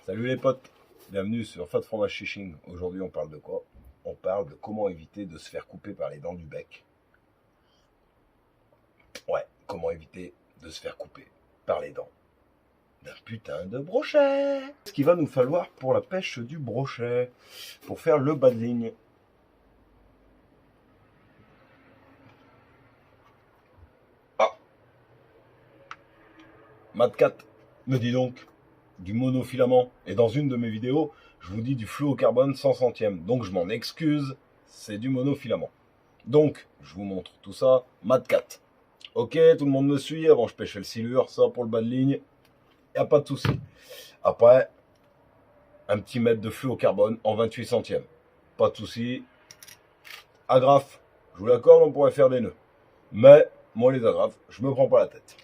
Salut les potes, bienvenue sur Fat Fromage Fishing. Aujourd'hui on parle de quoi? On parle de comment éviter de se faire couper par les dents du bec. Ouais, comment éviter de se faire couper par les dents d'un putain de brochet. Ce qu'il va nous falloir pour la pêche du brochet, pour faire le bas de ligne. Ah, Madcat me dit donc du monofilament. Et dans une de mes vidéos, je vous dis du fluocarbone 100 centièmes. Donc je m'en excuse, c'est du monofilament. Donc, je vous montre tout ça. Madcat. Ok, tout le monde me suit. Avant, je pêchais le silure. Ça, pour le bas de ligne, il n'y a pas de souci. Après, un petit mètre de fluocarbone en 28 centièmes. Pas de souci. Agrafe. Je vous l'accorde, on pourrait faire des nœuds. Mais, moi, les agrafes, je me prends pas la tête.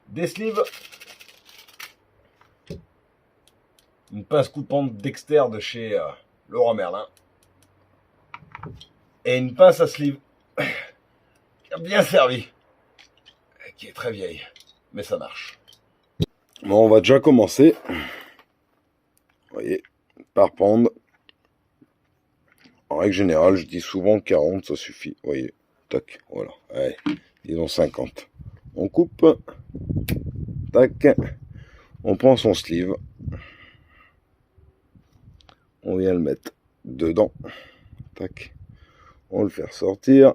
Des sleeves. Une pince coupante Dexter de chez Leroy Merlin. Et une pince à sleeve qui a bien servi. Qui est très vieille. Mais ça marche. Bon, on va déjà commencer. Vous voyez, par pendre. En règle générale, je dis souvent 40, ça suffit. Vous voyez, tac, voilà. Allez, disons 50. On coupe. Tac. On prend son sleeve. On vient le mettre dedans. Tac. On le fait ressortir.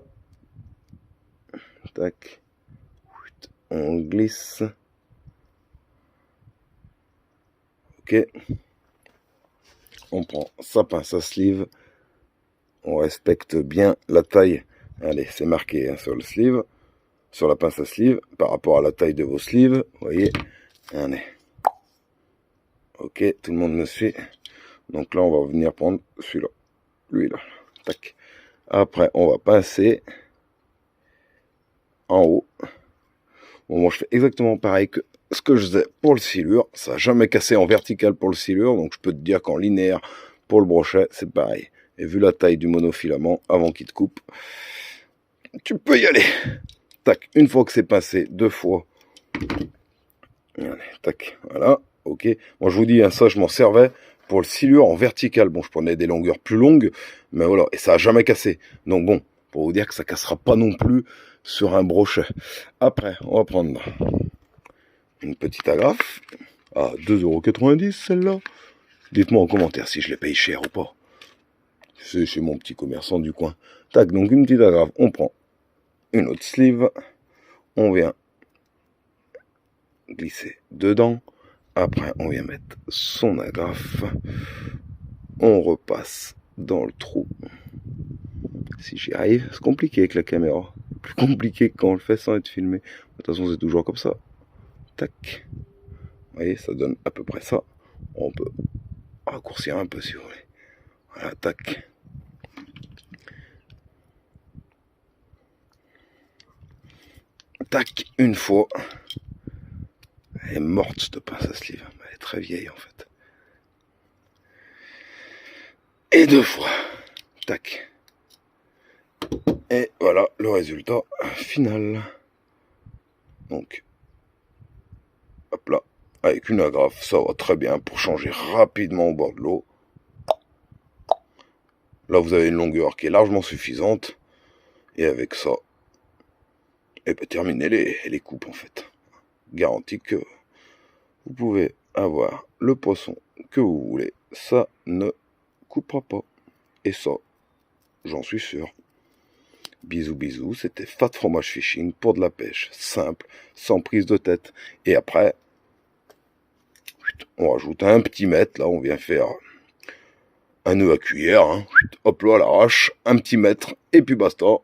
Tac. On le glisse. Ok. On prend sa pince à sleeve. On respecte bien la taille. Allez, c'est marqué hein, sur le sleeve. Sur la pince à sleeve. Par rapport à la taille de vos sleeves. Vous voyez. Allez. Ok, tout le monde me suit. Donc là, on va venir prendre celui-là. Lui là. Tac. Après, on va pincer en haut. Bon, moi, je fais exactement pareil que ce que je faisais pour le silure. Ça n'a jamais cassé en vertical pour le silure. Donc, je peux te dire qu'en linéaire, pour le brochet, c'est pareil. Et vu la taille du monofilament, avant qu'il te coupe, tu peux y aller. Tac. Une fois que c'est pincé, 2 fois. Allez, tac. Voilà. Ok. Moi, je vous dis, hein, ça, je m'en servais pour le silure en vertical. Bon, je prenais des longueurs plus longues. Mais voilà. Et ça n'a jamais cassé. Donc, bon, pour vous dire que ça cassera pas non plus sur un brochet. Après, on va prendre une petite agrafe à 2,90 € celle-là. Dites-moi en commentaire si je les paye cher ou pas. C'est chez mon petit commerçant du coin. Tac, donc une petite agrafe. On prend une autre sleeve. On vient glisser dedans. Après, on vient mettre son agrafe. On repasse dans le trou. Si j'y arrive, c'est compliqué avec la caméra. Plus compliqué que quand on le fait sans être filmé. De toute façon, c'est toujours comme ça. Tac. Vous voyez, ça donne à peu près ça. On peut raccourcir un peu si vous voulez. Voilà, tac. Tac, une fois. Elle est morte cette pince à sleeve. Elle est très vieille en fait. Et 2 fois. Tac. Et voilà le résultat final. Donc, hop là. Avec une agrafe, ça va très bien pour changer rapidement au bord de l'eau. Là, vous avez une longueur qui est largement suffisante. Et avec ça, et ben, terminer les coupes en fait. Garantie que vous pouvez avoir le poisson que vous voulez. Ça ne coupera pas. Et ça, j'en suis sûr. Bisous, bisous. C'était Fat Fromage Fishing pour de la pêche simple, sans prise de tête. Et après, on rajoute un petit mètre. Là, on vient faire un nœud à cuillère. Hein. Hop là, à l'arrache. Un petit mètre. Et puis basta.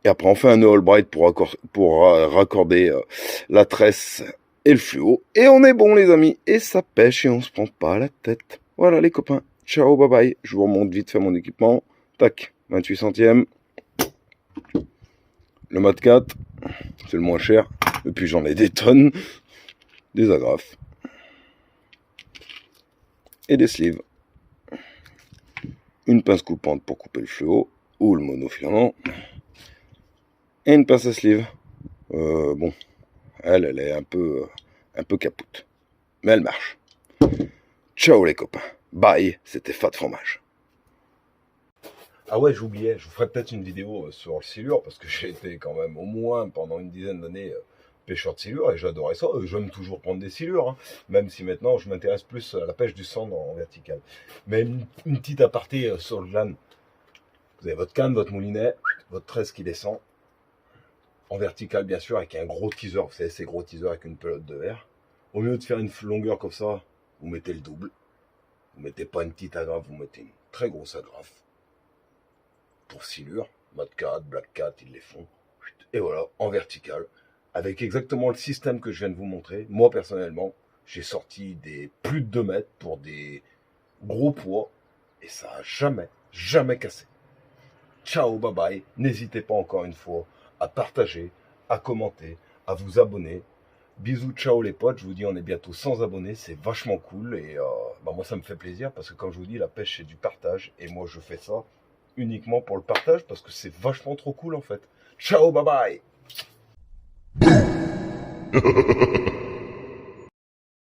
Et après, on fait un nœud Albright pour raccorder la tresse et le fluo. Et on est bon, les amis. Et ça pêche et on se prend pas la tête. Voilà, les copains. Ciao, bye bye. Je vous remonte vite fait mon équipement. Tac, 28 centièmes. Le Mat 4, c'est le moins cher. Et puis j'en ai des tonnes. Des agrafes. Et des sleeves. Une pince coupante pour couper le fluo. Ou le monofilament. Et une pince à sleeve. Bon, elle est un peu un peu capoute. Mais elle marche. Ciao les copains. Bye, c'était Fat Fromage. Ah ouais, j'oubliais, je vous ferai peut-être une vidéo sur le silure, parce que j'ai été quand même au moins pendant une dizaine d'années pêcheur de silure, et j'adorais ça. J'aime toujours prendre des silures, hein, même si maintenant je m'intéresse plus à la pêche du sand en vertical. Mais une petite aparté sur le glan. Vous avez votre canne, votre moulinet, votre 13 qui descend, en vertical bien sûr, avec un gros teaser, vous savez, ces gros teasers avec une pelote de verre. Au lieu de faire une longueur comme ça, vous mettez le double. Vous mettez pas une petite agrafe, vous mettez une très grosse agrafe. Pour silure, Mad Cat, Black Cat, ils les font. Et voilà, en vertical, avec exactement le système que je viens de vous montrer. Moi, personnellement, j'ai sorti des plus de 2 mètres pour des gros poids, et ça a jamais cassé. Ciao, bye bye. N'hésitez pas encore une fois à partager, à commenter, à vous abonner. Bisous, ciao les potes, je vous dis on est bientôt 100 abonnés, c'est vachement cool et moi ça me fait plaisir parce que comme je vous dis la pêche c'est du partage et moi je fais ça uniquement pour le partage parce que c'est vachement trop cool en fait. Ciao, bye bye.